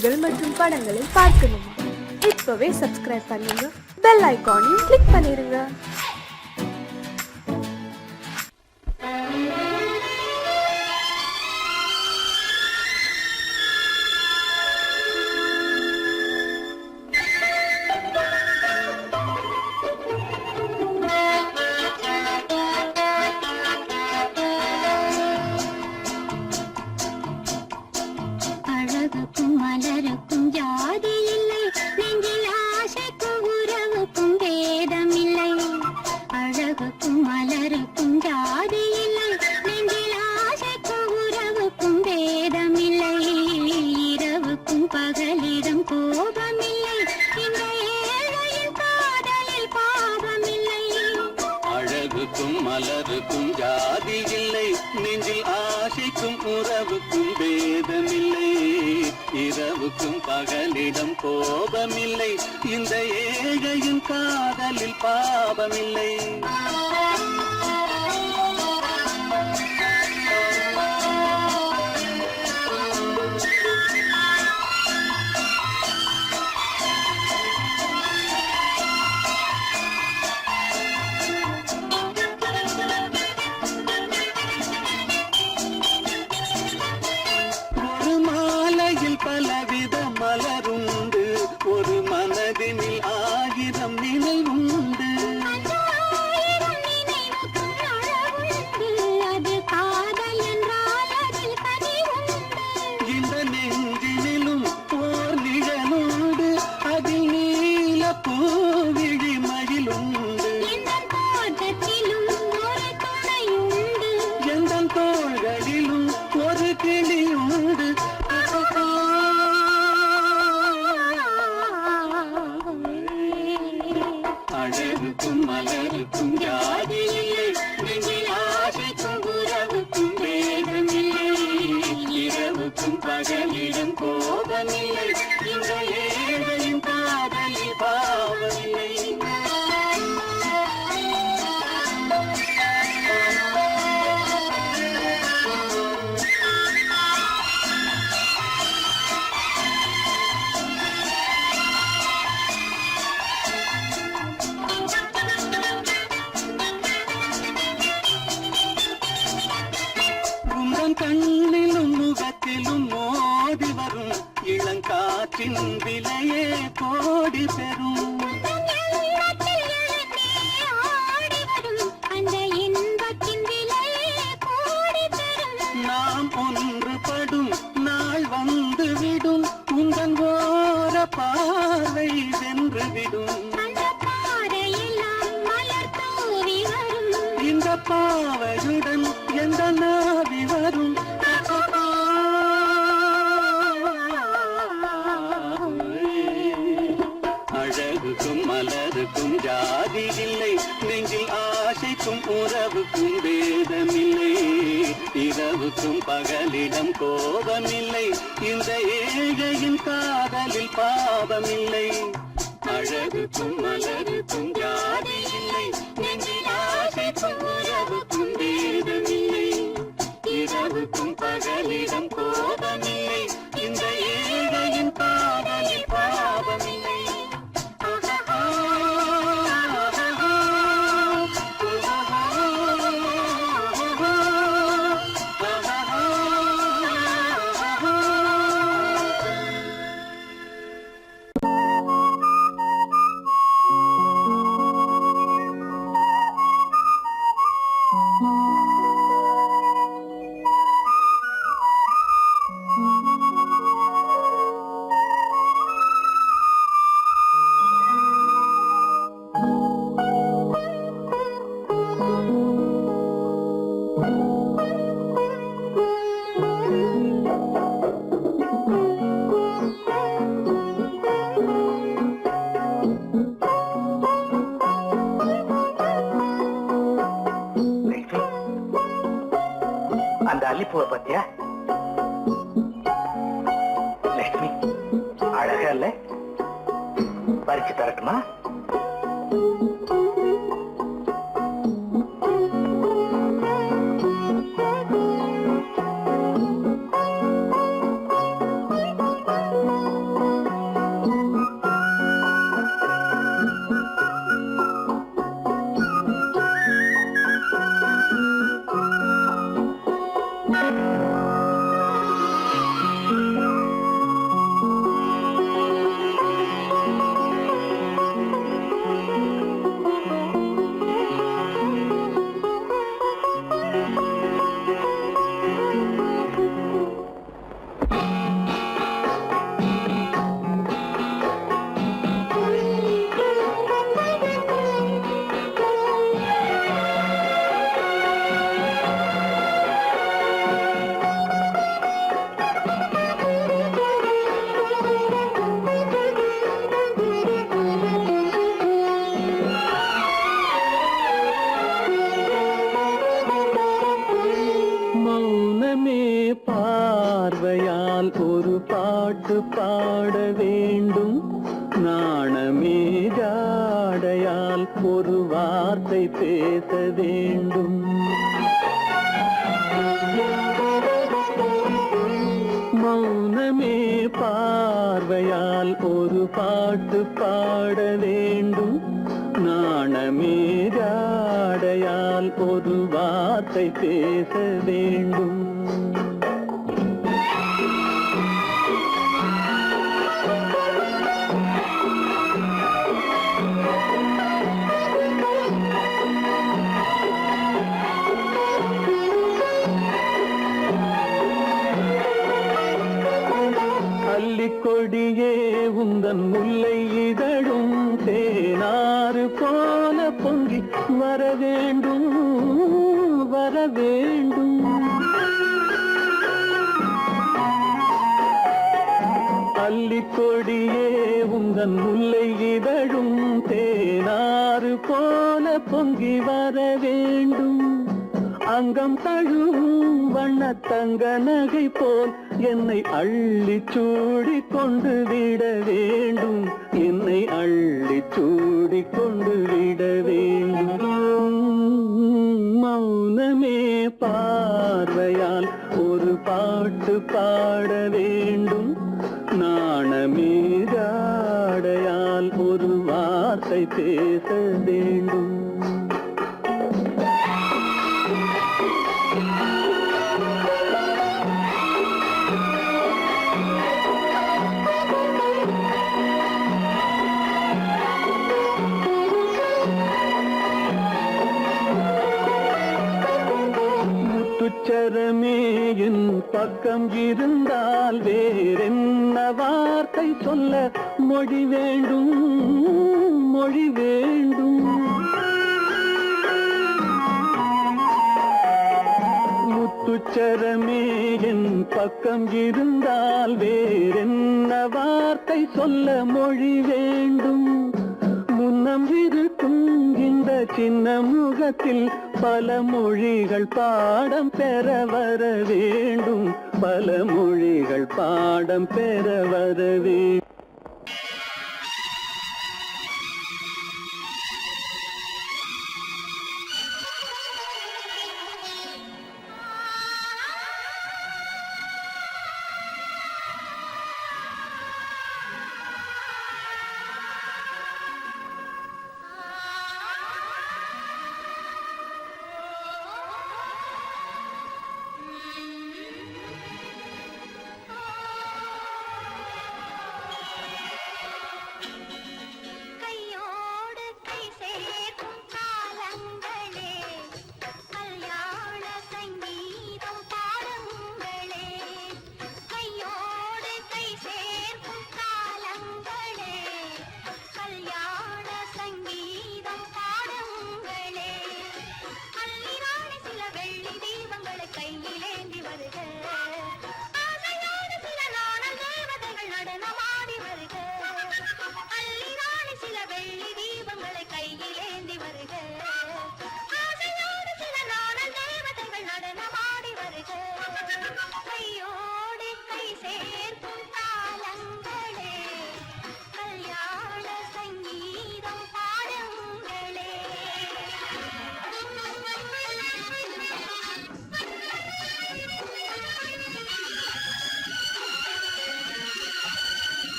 பாடல்கள் மற்றும் படங்களை பார்க்கணுமா? இப்பவே சப்ஸ்கிரைப் பண்ணுங்க, பெல் ஐகானையும் கிளிக் பண்ணிருங்க. மலருக்கும் ஜாதி இல்லை, நெஞ்சில் ஆசைக்கும் உறவுக்கும் பேதமில்லை. இரவுக்கும் பகலிடம் கோபமில்லை, இந்த ஏழையின் காதலில் பாவமில்லை. பலவித மலருண்டு, ஒரு மனதினில் 1000 நினைவுண்டு. இந்த நெஞ்சினிலும் ஓர் நிழலுண்டு, அதில் நீல பூவிழி மயிலுண்டு. எந்த தோள்களிலும் ஒரு கிளியுண்டு. அழகுக்கும் மலருக்கும் ஜாதி இல்லை, நெஞ்சில் ஆசைக்கும் உறவுக்கும் பேதமில்லை. இரவுக்கும் பகலிடம் கோபமில்லை, இந்த ஏழையின் காதலில் பாவமில்லை. கண்ணிலும் முகத்திலும் மோதி வரும் இளங்காற்றின் விலையே கோடி பெறும். நாம் ஒன்றுபடும் நாள் வந்துவிடும், உங்கள் ஓர பார்வை சென்றுவிடும். இந்த பாவையுடன் எந்த நாவி வரும். அழகுக்கும் மலருக்கும் ஜாதி இல்லை, நெஞ்சில் ஆசைக்கும் உறவுக்கும் பேதமில்லை. இரவுக்கும் பகலிடம் கோபமில்லை, இந்த ஏழையின் காதலில் பாவமில்லை. அழகுக்கும் மலருக்கும் ஜாதி இல்லை, நெஞ்சில் ஆசைக்கும் உறவுக்கும் பேதமில்லை. இரவுக்கும் பகலிடம் கோபமில்லை, இந்த ஏழையின் காதலில் பாவமில்லை. அந்த அல்லிப்பூவை பத்தியா லட்சுமி? அழகா இல்ல? பறிச்சு தரட்டுமா? பாட வேண்டும். நாணமே ஜாடையால் ஒரு வார்த்தை பேச வேண்டும். மௌனமே பார்வையால் ஒரு பாட்டு பாட வேண்டும். நாணமே ஜாடையால் ஒரு வார்த்தை பேச வேண்டும். கொடியே உந்தன் முல்லை இதழும் தேனாறு போல பொங்கி வர வேண்டும், வர வேண்டும். அல்லிக்கொடியே உந்தன் முல்லை இதழும் தேனாறு போல பொங்கி வர வேண்டும். அங்கம் தழுவும் வண்ணத்தங்க நகை போல் என்னை அள்ளி சூடி கொண்டு விட வேண்டும். என்னை அள்ளி சூடி கொண்டு விட வேண்டும். மௌனமே பார்வையால் ஒரு பாட்டு பாட வேண்டும். நாணமே ஜாடையால் ஒரு வார்த்தை பேச வேண்டும். முத்துச்சரமே என் பக்கம் இருந்தால் வேறென்ன வார்த்தை சொல்ல மொழி வேண்டும், மொழி வேண்டும். முத்துச்சரமே என் பக்கம் இருந்தால் வேறென்ன வார்த்தை சொல்ல மொழி வேண்டும். முன்னம் இருக்கும் இந்த சின்ன முகத்தில் பல மொழிகள் பாடம் பெற வர வேண்டும். பல மொழிகள் பாடம் பெற வர வேண்டும்.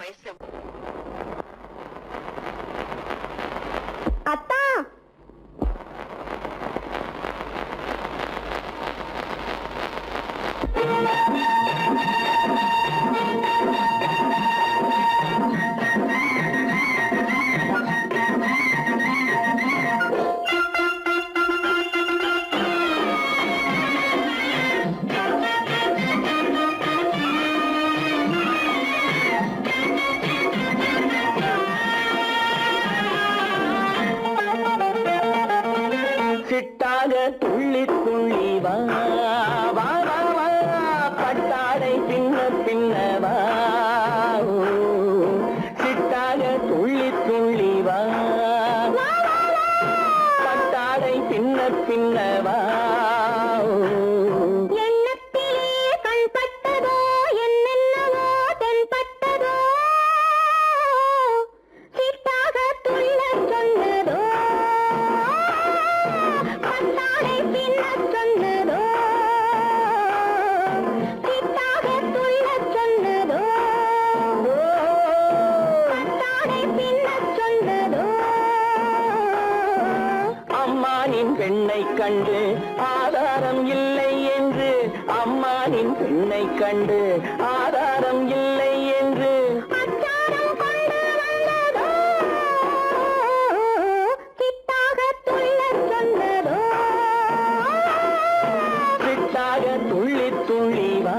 வயசு. அத்தா சிட்டாக துள்ளி துள்ளி வா வா வா வா பட்டாடை பின்ன பின்னவா சிட்டாக துள்ளி துள்ளி வா பட்டாடை பின்ன பின்னவா எண்ணத்திலே கண்பட்டதோ என்னென்னவோ தென்பட்டதோ சிட்டாக துள்ள சொன்னதோ பட்டாடை பின்ன சொன்னதோ சிட்டாக துள்ள சொன்னதோ பட்டாடை பின்ன சொன்னதோ அம்மானின் பெண்ணை கண்டு ஆதாரம் இல்லை என்று அம்மானின் பெண்ணை கண்டு ஆதாரம் இல்லை என்று அச்சாரம் கொண்டு வந்ததோ சிட்டாக துள்ள சொன்னதோ சிட்டாக துள்ளி துள்ளி வா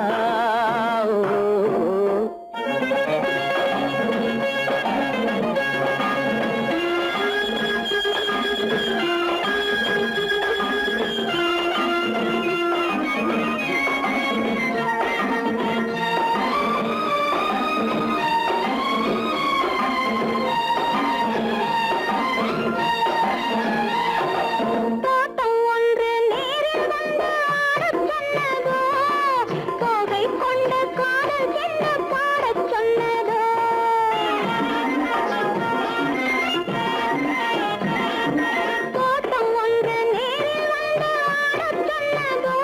தோட்டம் ஒன்று நேரில் வந்து ஆடச் சொன்னதோ தோகை கொண்ட காதல் என்ன பாடச் சொன்னதோ தோட்டம் ஒன்று நேரில் வந்து ஆடச் சொன்னதோ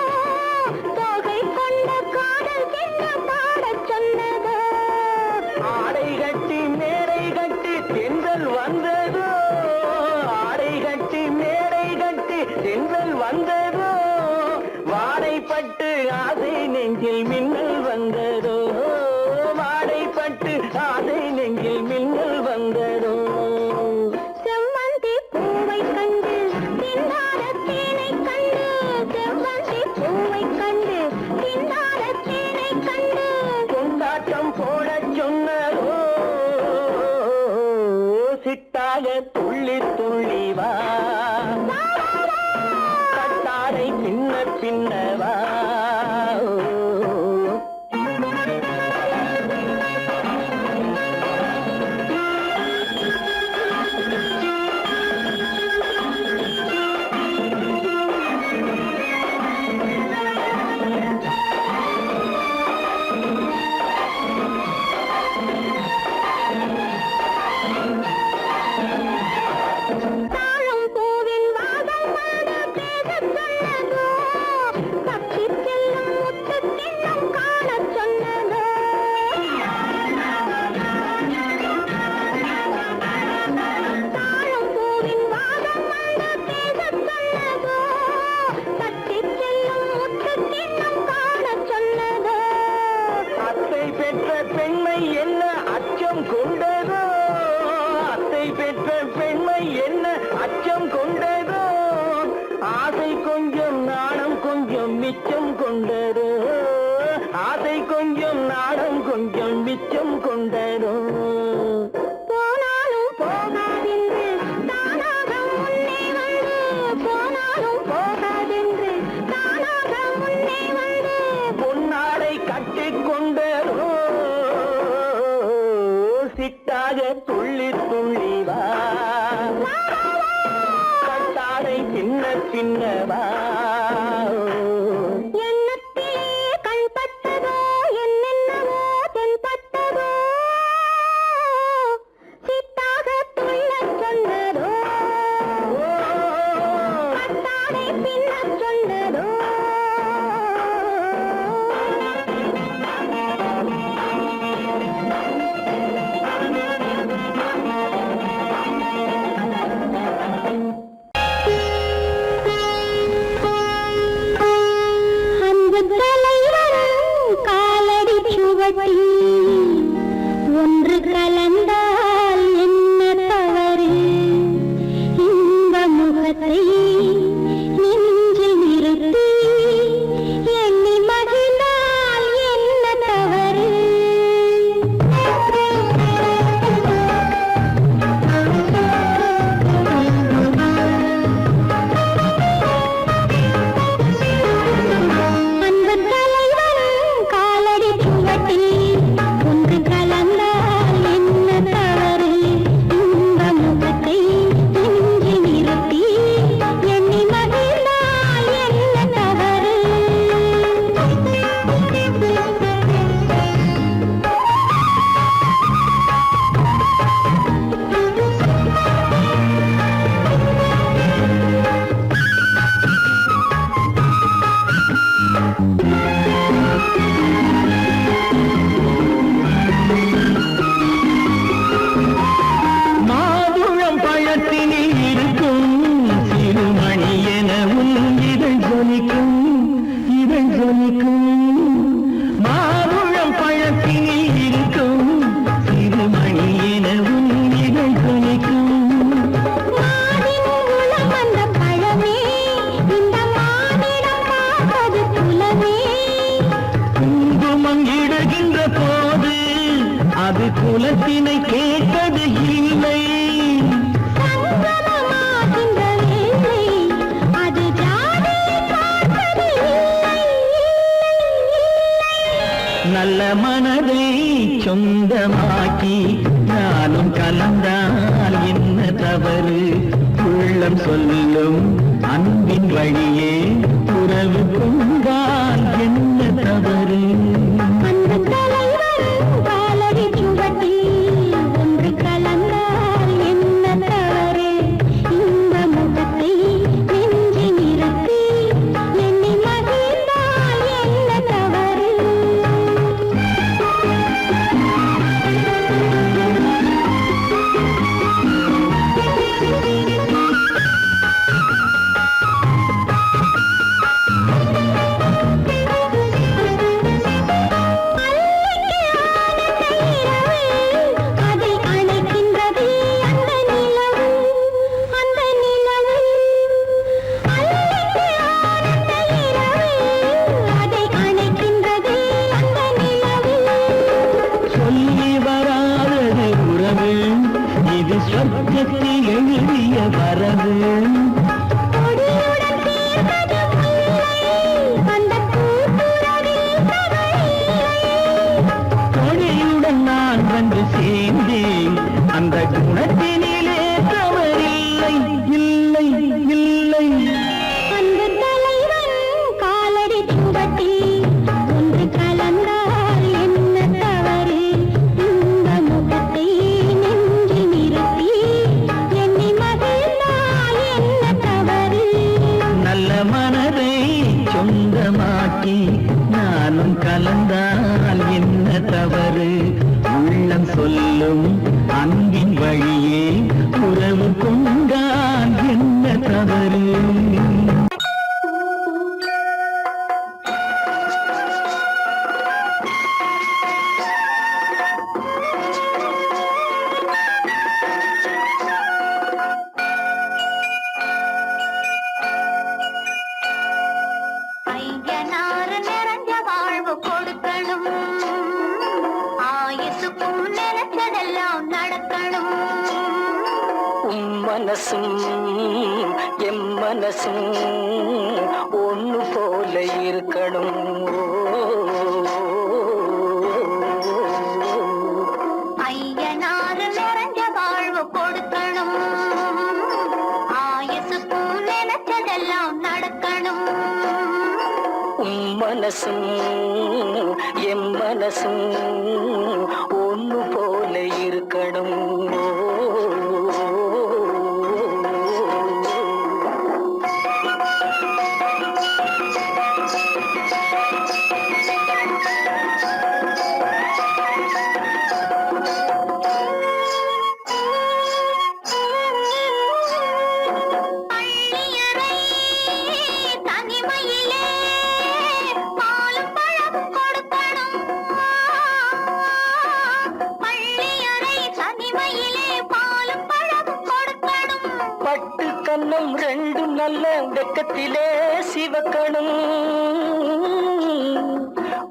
தோகை கொண்ட காதல் என்ன பாடச் சொன்னதோ ஆடை கட்டி மேடை கட்டி தென்றல் வந்ததோ ஆடை கட்டி மேடை கட்டி தென்றல் வந்ததோ வாடைப்பட்டு ஆசை நெஞ்சில் மின்னல் வந்ததோ வாடைப்பட்டு ஆசை நெஞ்சில் மின்னல் வந்ததோ செவ்வந்தி பூவை கண்டு திண்டாட தேனை கண்டு செவ்வந்தி பூவை கண்டு திண்டாட தேனை கண்டு கொண்டாட்டம் போடச் சொன்னதோ சிட்டாக துள்ளி துள்ளி வா கட்டாடை பின்ன பின்னவா தாழம் பூவின் வாசம் வந்து பேசச் சொன்னதோ தப்பிச் செல்லும் முத்துக் கிண்ணம் காணச் சொன்னதோ தாழம் பூவின் வாசம் வந்து பேசச் சொன்னதோ தப்பிச் செல்லும் முத்துக் கிண்ணம் காணச் சொன்னதோ அத்தை பெற்ற பெண்மை என்ன அச்சம் கொண்டதோ அத்தை பெற்ற பெண்மை என்ன அச்சம் கொண்டதோ ஆசை கொஞ்சம் நாணம் கொஞ்சம் மிச்சம் கொண்டதோ ஆசை கொஞ்சம் நாணம் கொஞ்சம் மிச்சம் கொண்டதோ போனாலும் போகாதென்று தானாக முன்னே வந்து போனாலும் போகாதென்று தானாக முன்னே வந்து பொன்னாடை கட்டிக்கொண்டதோ சிட்டாக துள்ளி துள்ளி வா கட்டாடை பின்ன பின்னவா எண்ணத்திலே கண்பட்டதோ என்னென்னவோ தென்பட்டதோ சிட்டாக துள்ளச் சொன்னதோ கட்டாடை பின்னச் சொன்னதோ குலத்தினை கேட்டது இல்லை. சங்கமமாகின்ற வேளை அது ஜாதியை பார்ப்பது இல்லை. நல்ல மனதை சொந்தமாக்கி நானும் கலந்தால் என்ன தவறு? உள்ளம் சொல்லும் அன்பின் வழியே உறவு கொண்டால் என்ன தவறு? அந்த தலைவன் காலடி சுவட்டில் ஒன்று கலந்தால் என்ன தவறு? இந்த முகத்தை நெஞ்சி நிறுத்தி எண்ணி மகிழ்ந்தால் என்ன தவறு? அதை அணைக்கின்றது அந்த நிலவு, அந்த நிலவு. அல்லிக்கு ஆனந்த இரவு, அதை அணைக்கின்றது அந்த நிலவு. சொல்லி வராதது உறவு, இது சொர்க்கத்தில் எழுதிய வரவு. கொடியுடன் தீர்ந்தது முல்லை, அந்த கூட்டுறவில் தவறில்லை. கொடியுடன் நான் வந்து சேர்ந்தேன், அந்த குணத்தினிலே தவறில்லை. இல்லை இல்லை. அந்த தலைவன் காலடி சுவட்டில் ஒன்று கலந்தால் என்ன தவறு? இந்த முகத்தை நெஞ்சில் நிறுத்தி எண்ணி மகிழ்ந்தால் என்ன தவறு? நல்ல மனதை சொந்தமாக்கி நானும் கலந்தால் என்ன தவறு? உள்ளம் சொல்லும் அன்பின் வழியே உறவு கொண்டால் என்ன தவறு? ஐயனார் நிறைஞ்ச வாழ்வு கொடுக்கணும், ஆயுசுக்கும் நினைச்சதெல்லாம் நடக்கணும். மனசும் எம் மனசும் ஒன்று போல இருக்கணும். ஐயனார் நிறைஞ்ச வாழ்வு கொடுக்கணும், ஆயுசுக்கும் நினைச்சதெல்லாம் நடக்கணும். மனசும் எம் மனசும் ஒன்று போல இருக்கணும். பள்ளியறை தனிமையிலே பாலும் பழம் கொடுக்கணும். பள்ளியறை தனிமையிலே பாலும் பழம் கொடுக்கணும். பட்டு கண்ணம் ரெண்டும் நல்ல வெக்கத்திலே சிவக்கணும்.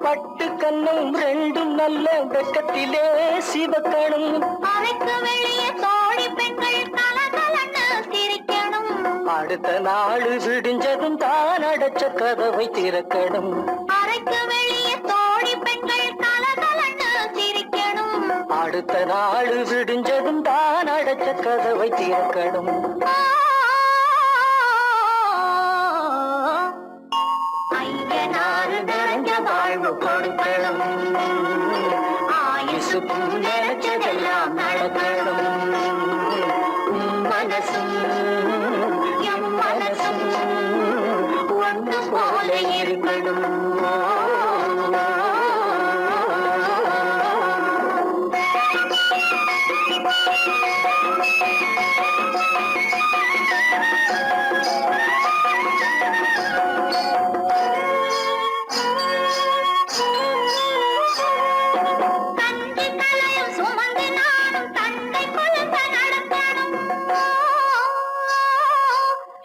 பட்டு கண்ணம் ரெண்டும் நல்ல வெக்கத்திலே சிவக்கணும். அறைக்கு வெளியே தோழி பெண்கள் கலகலன்னு சிரிக்கணும். அடுத்த நாள் விடிஞ்சதும் தான் அடைச்ச கதவை திறக்கணும். அறைக்கு வெளியே தோழி பெண்கள் கலகலன்னு சிரிக்கணும். அடுத்த நாள் விடிஞ்சதும் தான் அடைச்ச கதவை திறக்கணும். ஐயனார் நிறைஞ்ச வாழ்வு கொடுக்கணும், ஆயுசுக்கும் நினைச்சதெல்லாம் நடக்கணும். மனசும் எம் மனசும் ஒன்று போல இருக்கணும். தந்தை தலையும் சுமந்து நானும் தந்தை குழந்த நடக்கணும்.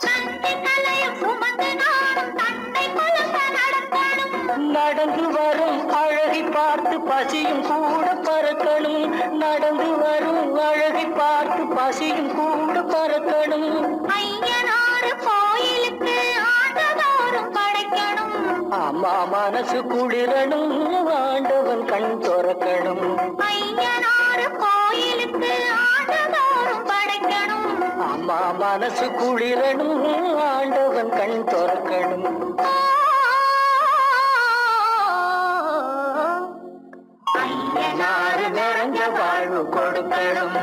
தந்தை தலையும் சுமந்து நானும் தந்தை குழந்த நடக்கணும். நடந்து வரும் அழகை பார்த்து பசியும் கூட பறக்கணும். மறக்கணும். நடந்து வரும் அழகை பார்த்து பசியும் கூட பறக்கணும். ஐயனாறு கோயிலுக்கு ஆண்டதோறும் படைக்கணும். அம்மா மனசு குளிரணும், ஆண்டவன் கண் துறக்கணும். ஐயனாறு கோயிலுக்கு ஆண்டதோறும் படைக்கணும். அம்மா மனசு குளிரணும், ஆண்டவன் கண் துறக்கணும். ஐயனாறு நிறைஞ்ச வாழ்வு கொடுக்கணும்.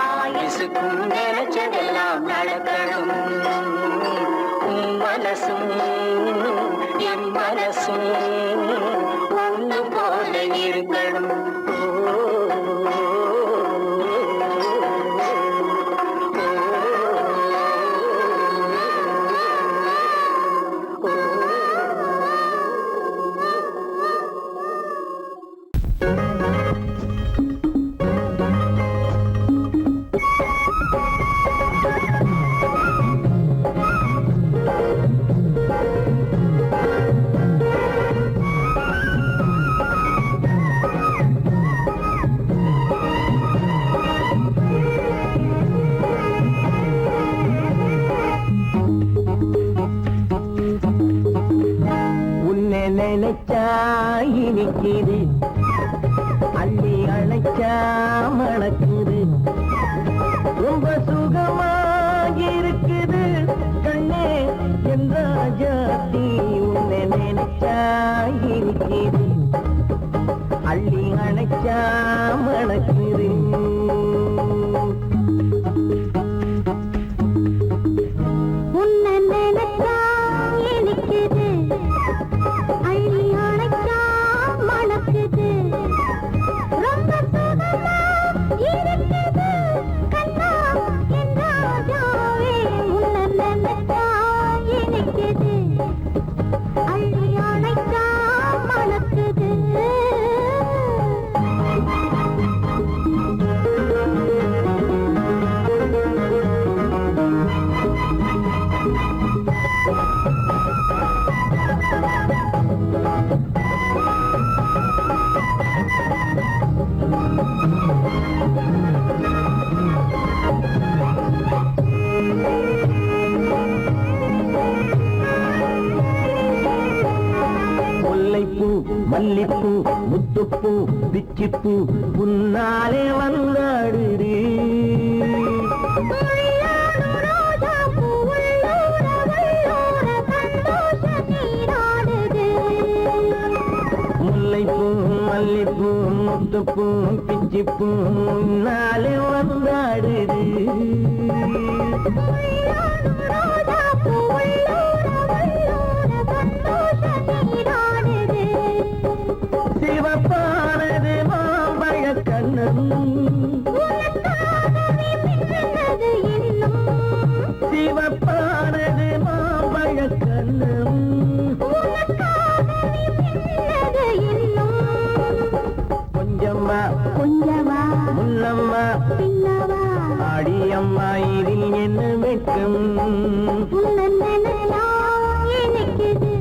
ஆயுசுக்கும் நினைச்சதெல்லாம் நடக்கணும். மனசும் என் மனசும் ஒன்று போல இருக்கணும். நினைச்சா இனிக்குது, அள்ளி அணைச்சா மணக்குது, ரொம்ப சுகமாயிருக்குது கண்ணே என் ராஜாத்தி. உன்னை நினைச்சா இனிக்குது, அள்ளி அணைச்சா மணக்குது. உன்னை நினைச்சா இனிக்குது, அள்ளி அணைச்சா மணக்குது, ரொம்ப சுகமா இருக்குது கண்ணா என் ராஜாவே. உன்னை நினைச்சா இனிக்குது, அள்ளி அணைச்சா மணக்குது. முல்லைப்பூ மல்லிப்பூ முத்துப்பூ பிச்சிப்பூ உன்னாலே வந்தாடுது. முல்லைப்பூ மல்லிப்பூ முத்துப்பூ பிச்சிப்பூ உன்னாலே வந்தாடுது. சிவப்பானது மாம்பழ கண்ணம், சிவப்பானது மாம்பழ கண்ணம், கொஞ்சம்மா கொஞ்சமா முன்னம்மா பின்னவா ஆடியம்மா இதில் என்ன வெட்கம். உன்னை நினைச்சா இனிக்குது,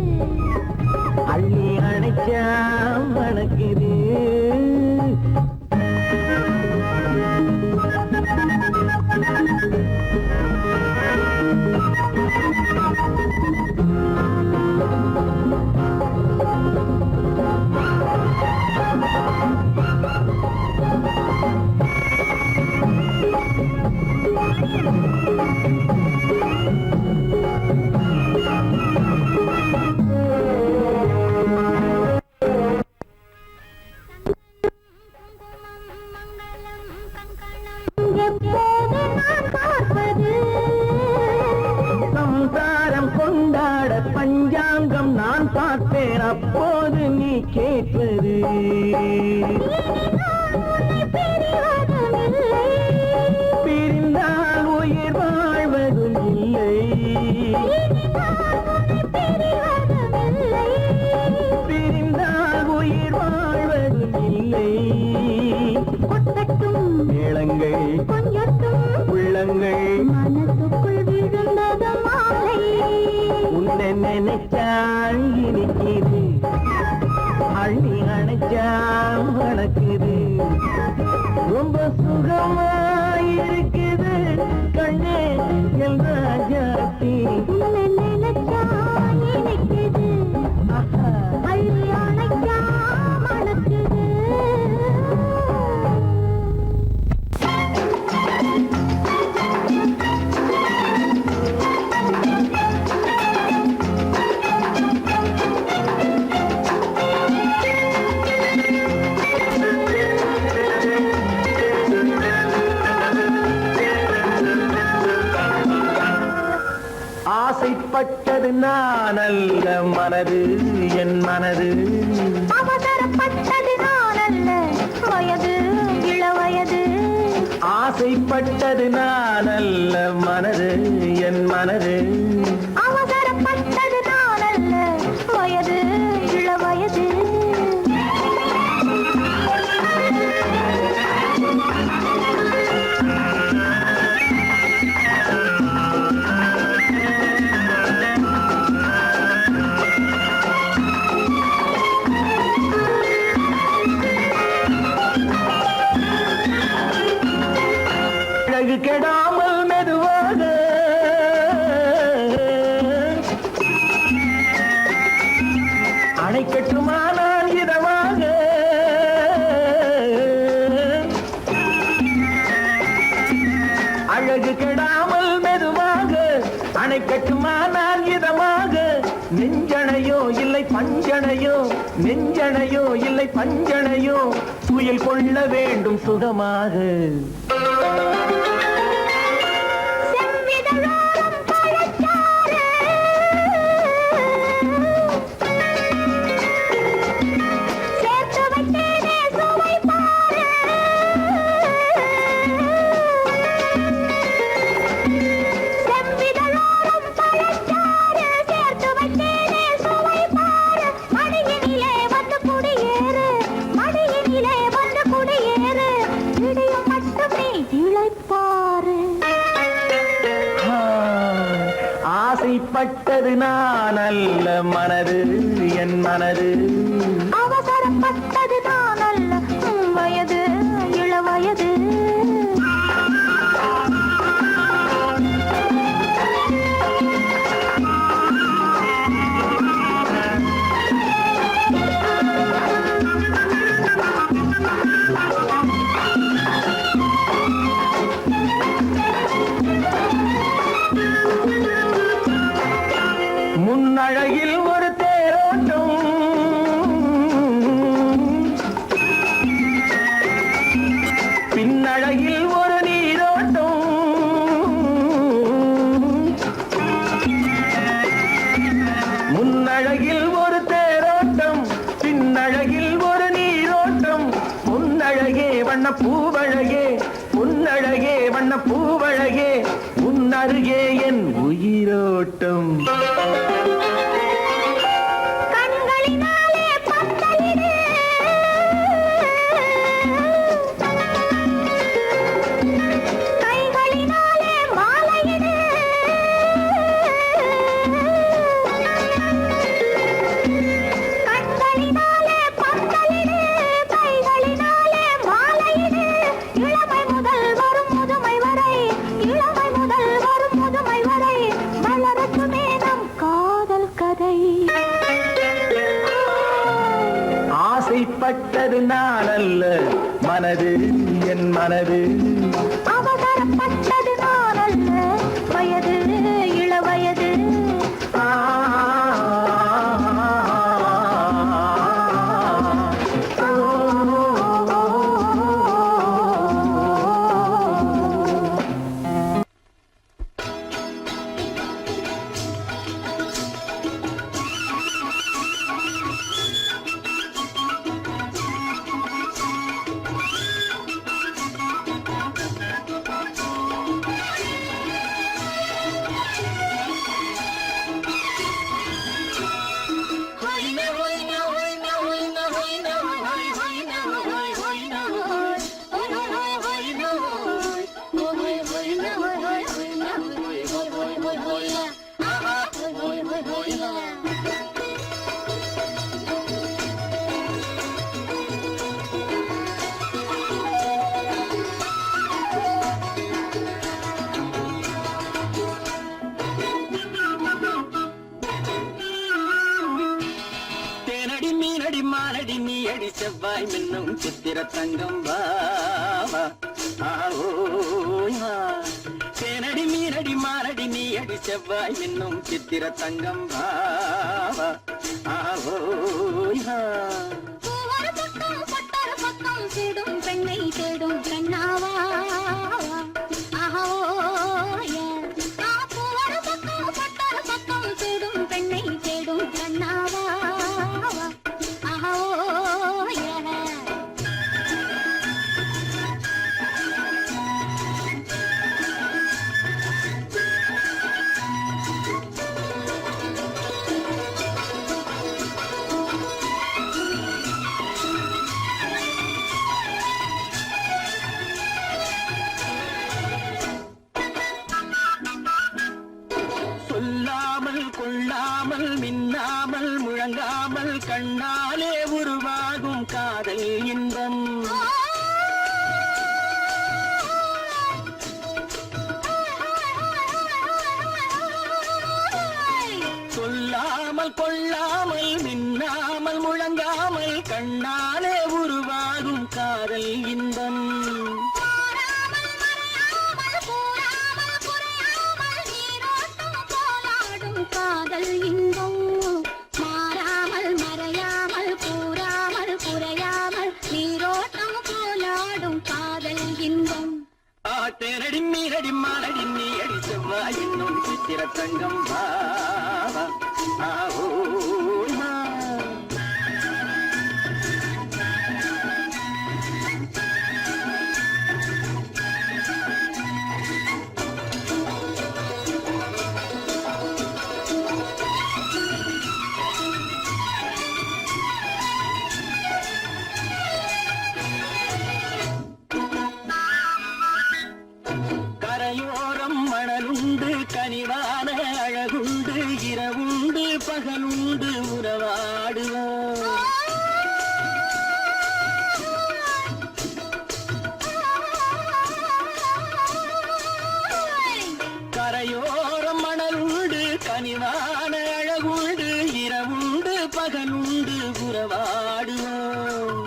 அள்ளி அணைச்சா மணக்குது. எப்போது நான் பார்ப்பது சம்சாரம் கொண்டாட பஞ்சாங்கம் நான் பார்ப்பேன், அப்போது நீ கேட்பது. பிரிந்தால் உயிர் வாழ்வதும் இல்லை, பிரிந்தால் உயிர் வாழ்வதும் இல்லை. கொட்டட்டும் மேளங்கள் கொஞ்சட்டும் உள்ளங்கள் மனசுக்குள் விழுந்தது மாலை. உன்னை நினைச்சால் இனிக்குது, அள்ளி அணைச்சா மணக்குது ரொம்ப சுகமா இருக்குது கண்ணே என் ராஜாத்தி உன்னை நினைச்சா இனிக்குது அள்ளி அணைச்சா மணக்குது ஆசைப்பட்டது நான் அல்ல மனது என் மனது அவசரப்பட்டது நான் அல்ல வயது இளவயது ஆசைப்பட்டது நான் அல்ல மனது என் மனது அவசரப்பட்டது நான் அல்ல வயது இளவயது அழகு கெடாமல் மெதுவாக அணைக்கட்டுமா நான் இதமாக அழகு கெடாமல் மெதுவாக அணைக்கட்டுமா நான் இதமாக நெஞ்சணையோ இல்லை பஞ்சணையோ நெஞ்சணையோ இல்லை பஞ்சணையோ துயில் கொள்ள வேண்டும் சுகமாக செவ்விதழோரம் பழச்சாறு சேர்த்து வைத்தேனே சுவை பாரு செவ்விதழோரம் பழச்சாறு சேர்த்து வைத்தேனே சுவை பாரு மடியினிலே வந்து குடியேறு மடியினிலே வந்து குடியேறு இடியும் மட்டும் நீ இளைப்பாரு ஆசைப்பட்டது நான் அல்ல மனது என் மனது அவசரப்பட்டது நான் அல்ல வயது இளவயது முன்னழகில் ஒரு தேரோட்டம் பின்னழகில் ஒரு நீரோட்டம் முன்னழகில் ஒரு தேரோட்டம் பின்னழகில் ஒரு நீரோட்டம் முன்னழகே வண்ண பூவழகே உன்னழகே வண்ண பூவழகே உன்னருகே என் உயிரோட்டம் கண்களினாலே பந்தலிடு கைகளினாலே மாலையிடு கண்களினாலே பந்தலிடு கைகளினாலே மாலையிடு இளமை முதல் வரும் முதுமை வரை இளமை முதல் வரும் முதுமை வரை மலரட்டுமே நம் காதல் கதை ஆசைப்பட்டது நான் அல்ல மனது என் மனது அவசரப்பட்டது நான் அல்ல வயது இளவயது ஆ, அடி செவ்வாய் மின்னும் சித்திர தங்கம் வாவா ஆவோயா தேனடி மீனடி மாரடி நீ அடி செவ்வாய் மின்னும் சித்திர தங்கம் வாவா ஆவோயா பூவர பக்கம் பட்டர பக்கம் சூடும் பெண்ணை தேடும் கண்ணாவா ஆஹோய பூவர பக்கம் பட்டர பக்கம் சூடும் பெண்ணை தேடும் கண்ணாவா ஆஹோய சொல்லாமல் கொள்ளாமல் மின்னாமல் முழங்காமல் கண்ணாலே உருவாகும் காதல் இன்பம் சொல்லாமல் கொள்ளாமல் மின்னாமல் முழங்காமல் கண்ணாலே உருவாகும் காதல் இன்பம் காதல் இன்பம் மாறாமல் மறையாமல் கூறாமல் குறையாமல் நீரோட்டம் போலாடும் காதல் இன்பம் தேனடி மீனடி மானடி நீ அடி செவ்வாய் இன்னும் சித்திர தங்கம் வாவா ஆவோயா கரையோரம் மணலுண்டு கனிவான அழகுண்டு இரவுண்டு பகலுண்டு உறவாடுவோம் கரையோரம் மணலுண்டு கனிவான அழகுண்டு இரவுண்டு பகலுண்டு உறவாடுவோம்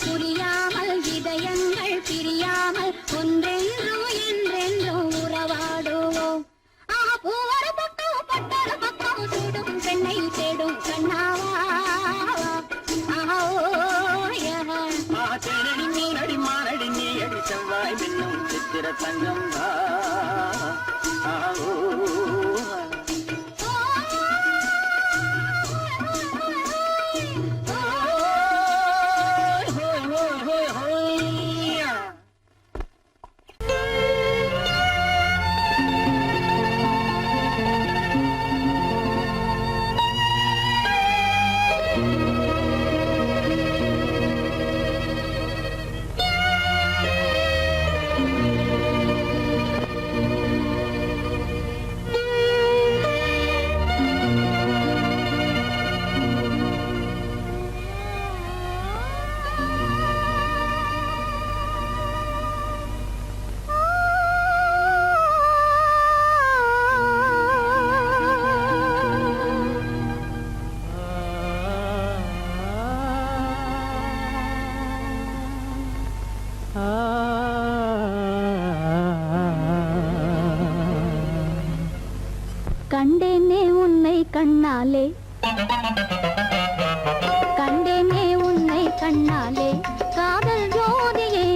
புரியாமல் இதயங்கள் பிரியாமல் ஒன்றென்றும் என்றென்றும் உறவாடுவோம் பூவர பக்கம் பட்டர பக்கம் சூடும் பெண்ணை தேடும் கண்ணாவா தேனடி மீனடி மானடி நீ அடி செவ்வாய் மின்னும் சித்திர தங்கம் கண்டேனே உன்னை கண்ணாலே கண்டேனே உன்னை கண்ணாலே காதல் ஜோதியே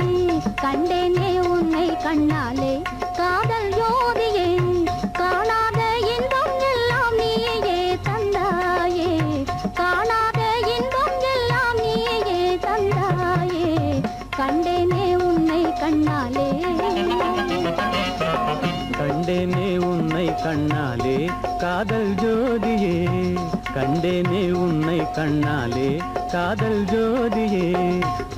கண்டேனே உன்னை கண்ணாலே காதல் ஜோதியே காணாத இன்பம் எல்லாம் நீயே தந்தாயே காணாத இன்பம் எல்லாம் நீயே தந்தாயே கண்டேனே உன்னை கண்ணாலே கண்டேனே உன்னை கண்ணாலே காதல் ஜோதியே கண்டேனே உன்னை கண்ணாலே காதல் ஜோதியே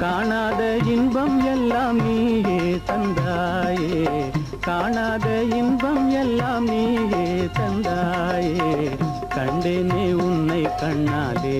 காணாத இன்பம் எல்லாம் நீயே தந்தாயே காணாத இன்பம் எல்லாம் நீயே தந்தாயே கண்டேனே உன்னை கண்ணாலே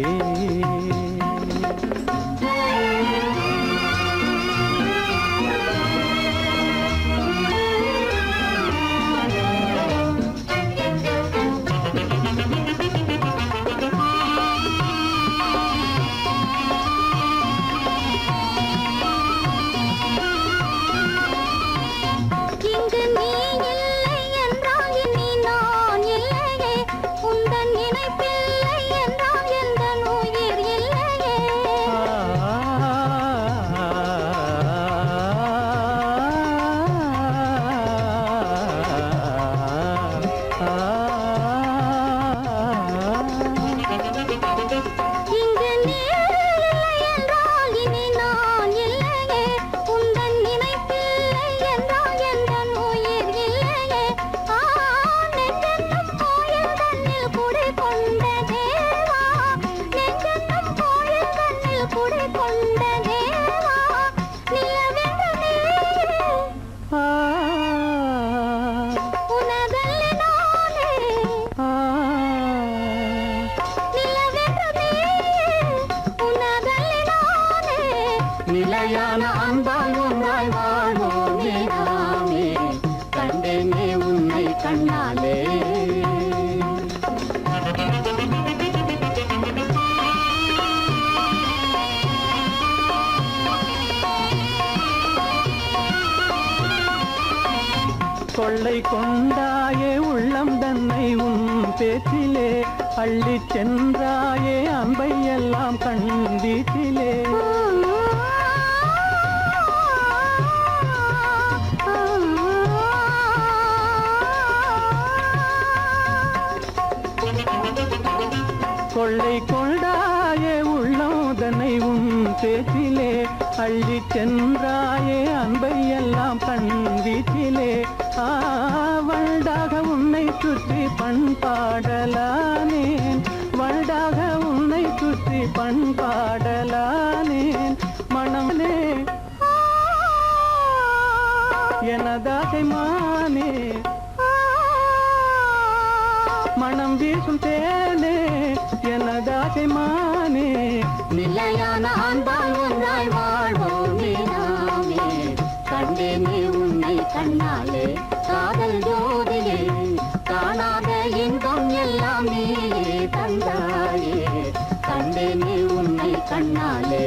நிலையான அன்பால் ஒன்றாய் வாழ்வோமே நாமே கண்டேனே உன்னை கண்ணாலே கொள்ளை கொண்டாயே உள்ளம் தன்னை உன் பேச்சிலே அள்ளி சென்றாயே அன்பை எல்லாம் கண் வீட்டிலே கொள்ளை கொண்டாயே உள்ளம் தன்னை உன் பேச்சிலே அள்ளி சென்றாயே அன்பை எல்லாம் கண் வீட்டிலே வண்டாக உன்னை சுற்றி பண்பாடலானேன் வண்டாக உன்னை சுற்றி பண்பாடலானேன் மனமே எனதாசை மானே மனம் வீசும் தேனே எனதாசை மானே நிலையான அன்பால் ஒன்றாய் வாழ்வோமே நாமே கண்டேனே உன்னை கண்ணாலே காதல் ஜோதியே காணாத இன்பம் எல்லாம் நீயே தந்தாயே கண்டேனே உன்னை கண்ணாலே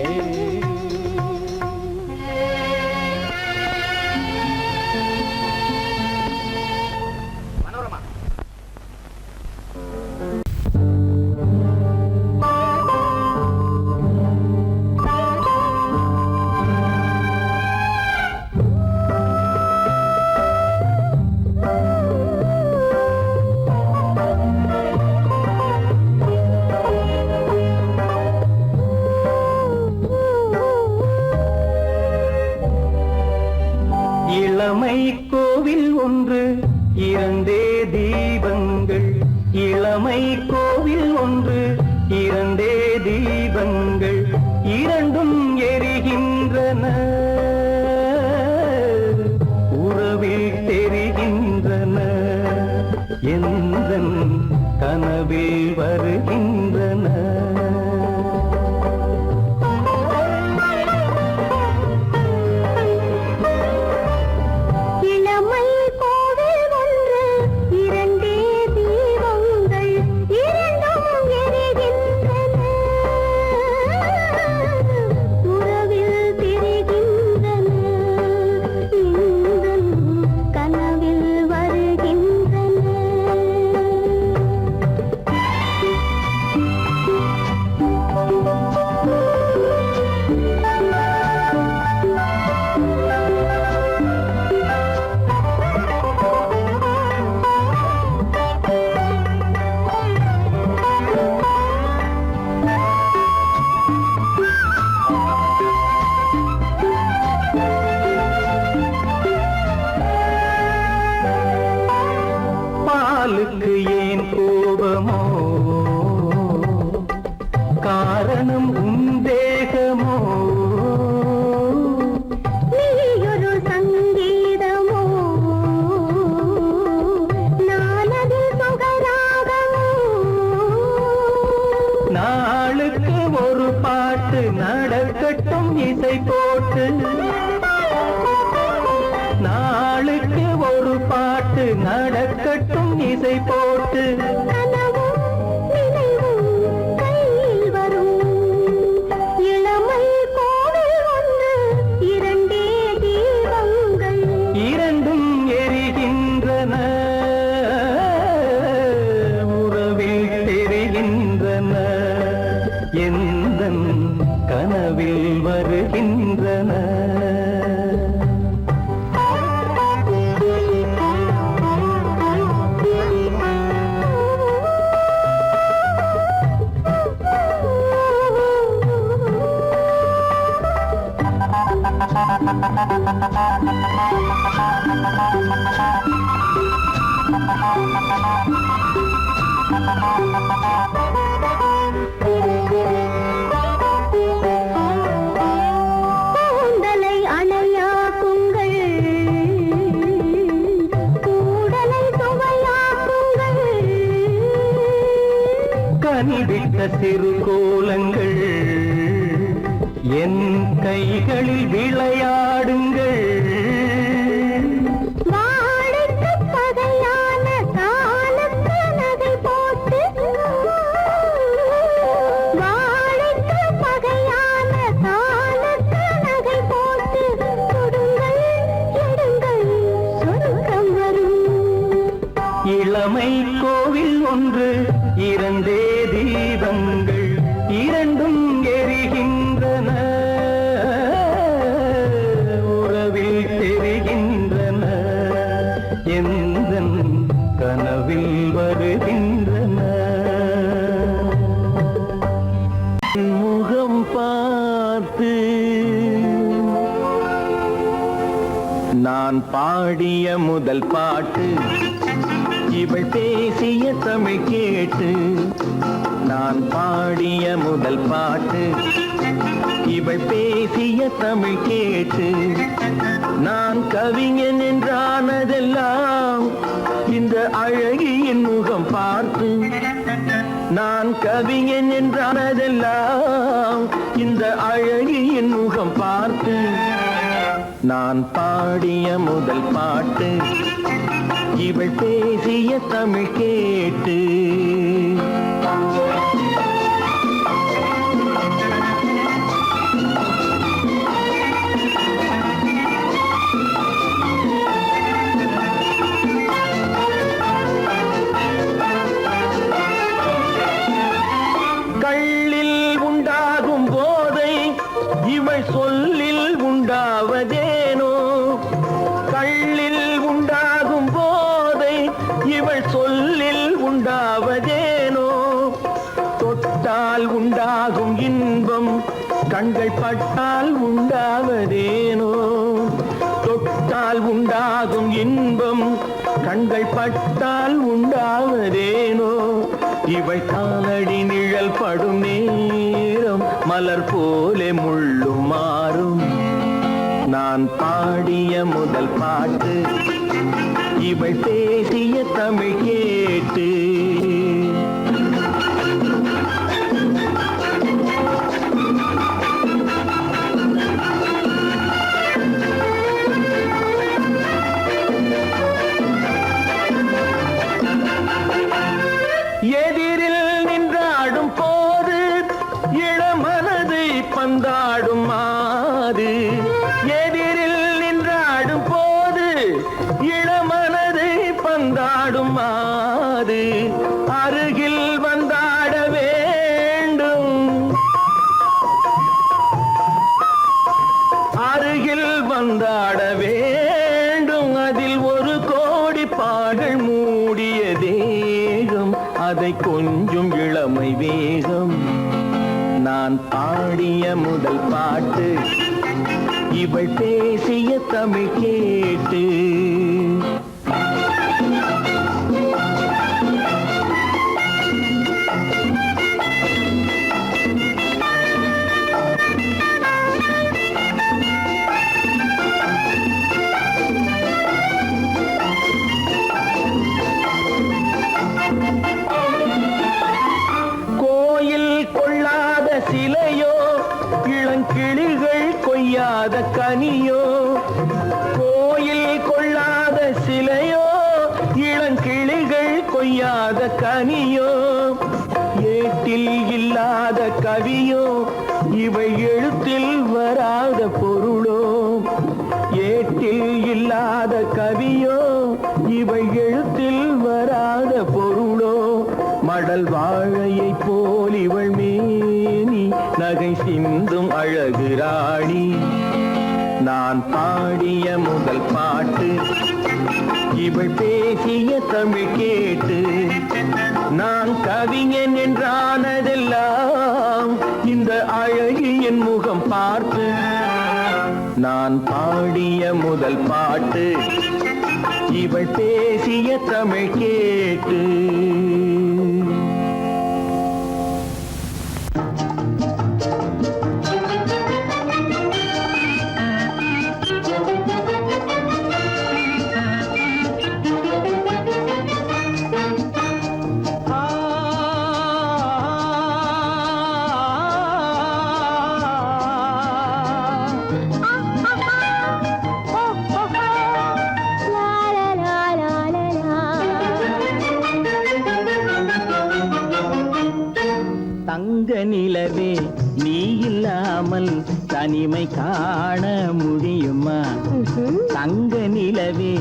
இளமை கோவில் ஒன்று இரண்டே தீபங்கள் இளமை கோவில் ஒன்று இரண்டே தீபங்கள் இரண்டும் எரிகின்றன உறவில் தெரிகின்றன எந்தன் கனவில் வருகின்றன பாலுக்கு ஏன் கோபமோ காரணம் உன் தேகமோ நீயொரு சங்கீதமோ நானது சுகராகமோ நாளுக்கு ஒரு பாட்டு நடக்கட்டும் இசை போட்டு நாளுக்கு ஒரு பாட்டு நடக்கட்டும் இசை போட்டு கனவும் நினைவும் கையில் வரும் இளமை கோவில் ஒன்று இரண்டே தீபங்கள் இரண்டும் எரிகின்றன உறவில் தெரிகின்றன எந்தன் கனவில் வருகின்றன கூந்தலை அணையாக்குங்கள் கூடலை சுவையாக்குங்கள் கனிவிட்ட சிறு கோலங்கள் என் கைகள் விழிகளில் விளையாடுங்கள். வாழைக்கு பகையான காலத்து நகை போட்டு, வாழைக்கு பகையான காலத்து நகை போட்டு கொடுங்கள் எடுங்கள் சொர்க்கம் வரும். இளமை கோவில் ஒன்று இரண்டே தீபங்கள் இரண்டும் எரிகின்றன, உறவில் தெரிகின்றன, எந்தன் கனவில் வருகின்றன. முகம் பார்த்து நான் பாடிய முதல் பாட்டு, இவள் பேசிய தமிழ் கேட்டு. நான் பாடிய முதல் பாட்டு, இவள் பேசிய தமிழ் கேட்டு. நான் கவிஞன் என்றானதெல்லாம் இந்த அழகியின் முகம் பார்த்து. நான் கவிஞன் என்றானதெல்லாம் இந்த அழகியின் முகம் பார்த்து. நான் பாடிய முதல் பாட்டு, இவள் பேசிய தமிழ் கேட்டு. கள்ளில் உண்டாகும் போதை இவள் சொல்லில் உண்டாவதேனோ. கள்ளில் உண்டாகும் போதை இவள் சொல்லில் உண்டாவதேனோ. தொட்டால் உண்டாகும் இன்பம் கண்கள் பட்டால் உண்டாவதேனோ. தொட்டால் உண்டாகும் இன்பம் கண்கள் பட்டால் உண்டாவதேனோ. இவள் காலடி நிழல் படும் நேரம் மலர் போலே முள்ளும் மாறும். நான் பாடிய முதல் பாட்டு, இவள் பேசிய தமிழ் கேட்டு. எதிரில் நின்றாடும் போது இளமனதை பந்தாடும் மாது. எதிரில் நின்றாடும் போது இளமனதை பந்தாடும் மாது. அருகில் வந்தாட வேண்டும், அருகில் வந்தாட வேண்டும். அதில் ஒரு கோடி பாடல் மூடிய தேகம், அதை கொஞ்சம் இளமை வேகம். நான் பாடிய முதல் பாட்டு, இவள் பேசிய தமிழ் கேட்டு. சிலையோ இளங்கிளிகள் கொய்யாத கனியோ. கோயில் கொள்ளாத சிலையோ இளங்கிளிகள் கொய்யாத கனியோ. ஏட்டில் இல்லாத கவியோ இவை எழுத்தில் வராத பொருளோ. ஏட்டில் இல்லாத கவியோ இவை எழுத்தில் வராத பொருளோ. மடல் வாழையை போல் இவள் மேனி நகை சிந்தும் அழகு ராணி. நான் பாடிய முதல் பாட்டு, இவள் பேசிய தமிழ் கேட்டு. நான் கவிஞன் என்றானதெல்லாம் இந்த அழகியின் முகம் பார்த்து. நான் பாடிய முதல் பாட்டு, இவள் பேசிய தமிழ் கேட்டு. தனிமை காண முடியுமா? தங்க நிலவே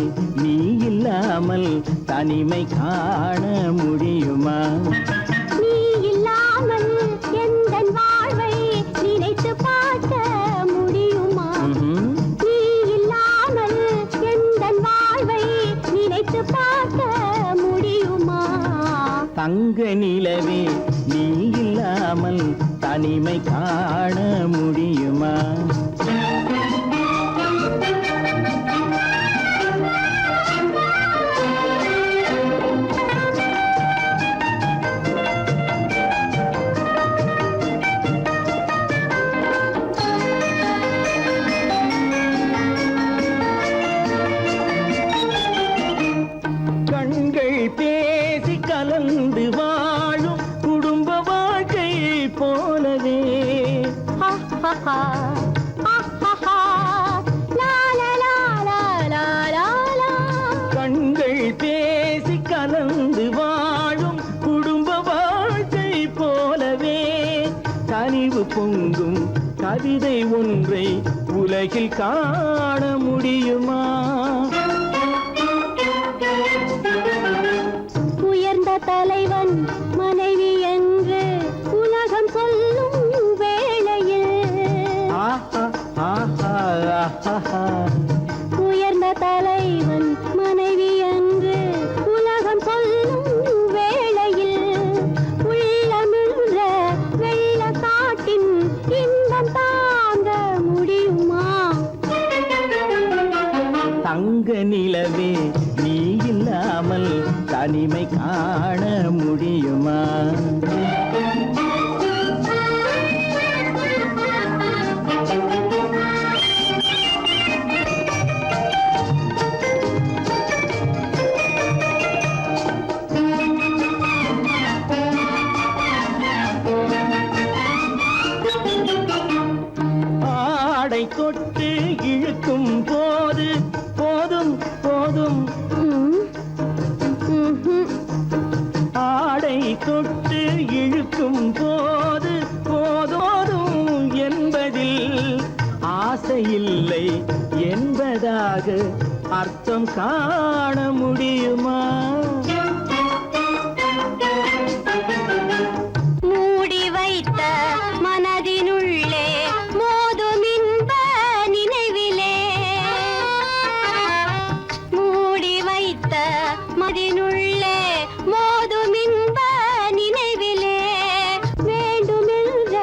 நீ இல்லாமல் தனிமை காண முடியுமா? நீ இல்லாமல் எந்தன் வாழ்வை நினைத்து பார்க்க முடியுமா? நீ இல்லாமல் எந்தன் வாழ்வை நினைத்து பார்க்க முடியுமா? தங்க நிலவே நீ இல்லாமல் தனிமை காண முடியுமா? கண்கள் பேசி கலந்து வாழும் குடும்ப வாழ்க்கை போலவே கண்கள் பேசி கலந்து வாழும் குடும்ப வாழ்க்கை போலவே கனிவு பொங்கும் கவிதை ஒன்றை உலகில் காண முடியுமா? உயர்ந்த தலைவன் மனைவி என்று உலகம் சொல்லும் வேளையில் உயர்ந்த தலைவன் மனைவி என்று உலகம் சொல்லும் வேளையில் உள்ளமிழ்ற வெள்ள காட்டின் இன்பம் தாங்க முடியுமா? தங்க நிலவே நீ இல்லாமல் தனிமை காண முடியுமா? ஆடை தொட்டு இழுக்கும் போது போதும் போதும் ஆடை தொட்டு இழுக்கும் போது போதோதும் என்பதில் ஆசையில்லை என்பதாக அர்த்தம் காண முடியுமா? மூடி வைத்த மனதினுள்ளே மோதும் இன்ப நினைவிலே மூடி வைத்த மனதினுள்ளே மோதும் இன்ப நினைவிலே வேண்டுமென்ற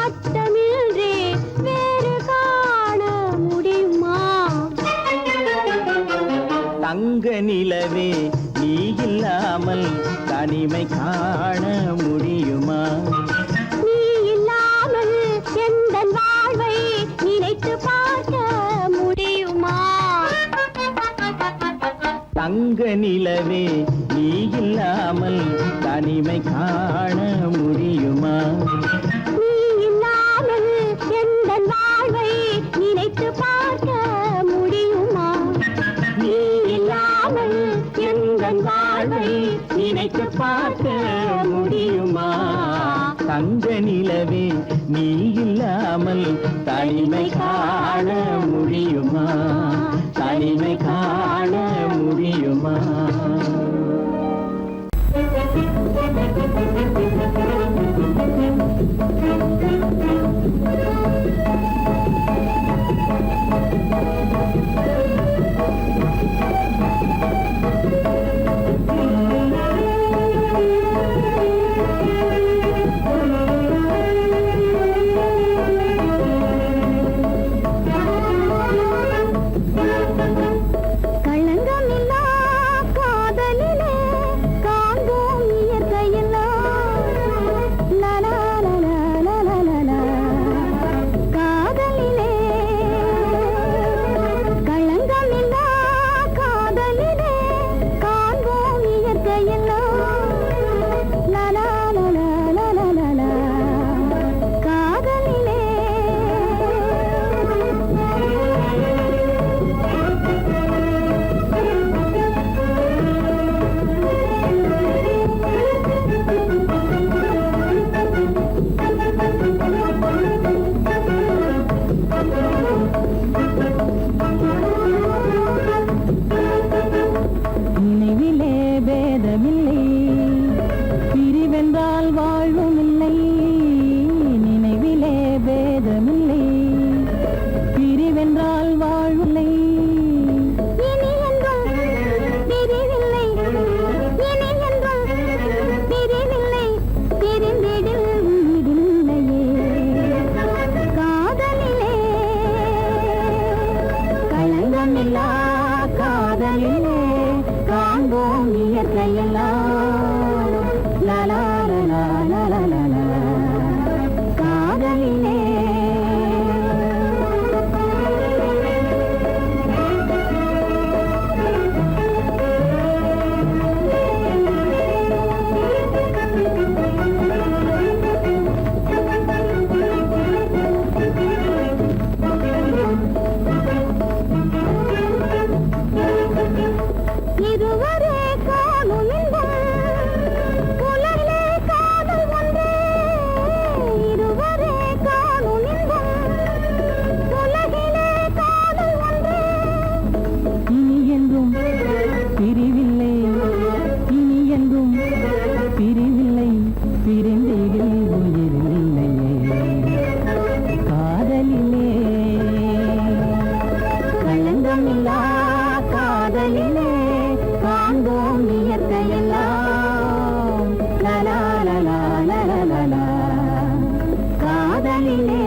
அர்த்தமின்றி வேறு காண முடியுமா? தங்க நிலவே நீ இல்லாமல் தனிமை காண முடியுமா? நீ இல்லாமல் எந்தன் வாழ்வை நினைத்து பார்க்க முடியுமா? தங்க நிலவே நீ இல்லாமல் தனிமை காண முடியுமா? நீ இல்லாமல் எந்தன் வாழ்வை நினைத்து பார்க்க முடியுமா? நீ இல்லாமல் எந்தன் வாழ்வை நினைத்து பார்க்க முடியுமா? தங்க நிலவே நீ இல்லாமல் தனிமை காண முடியுமா? தனிமை காண முடியுமா? களங்கமில்லா காதலிலே காண்போம் இயற்கையெல்லாம் லலா லலா லலா லலா. காதலிலே களங்கமில்லா காதலிலே காண்போம் இயற்கையெல்லாம் லலா லலா லலா லலா காதலிலே இருவரே காணும் இன்பம் புலரிலே காதல் ஒன்றே இருவரே காணும் இன்பம் புலகிலே காதல் ஒன்றே இனி என்றும் பிரிவில்லை இனி என்றும் பிரிவில்லை பிரிந்திடில் உயிரில்லையே காதலிலே களங்கமில்லா காதலிலே காண்போம் இயற்கையெல்லாம் லலா லலா லலா லலா காதலிலே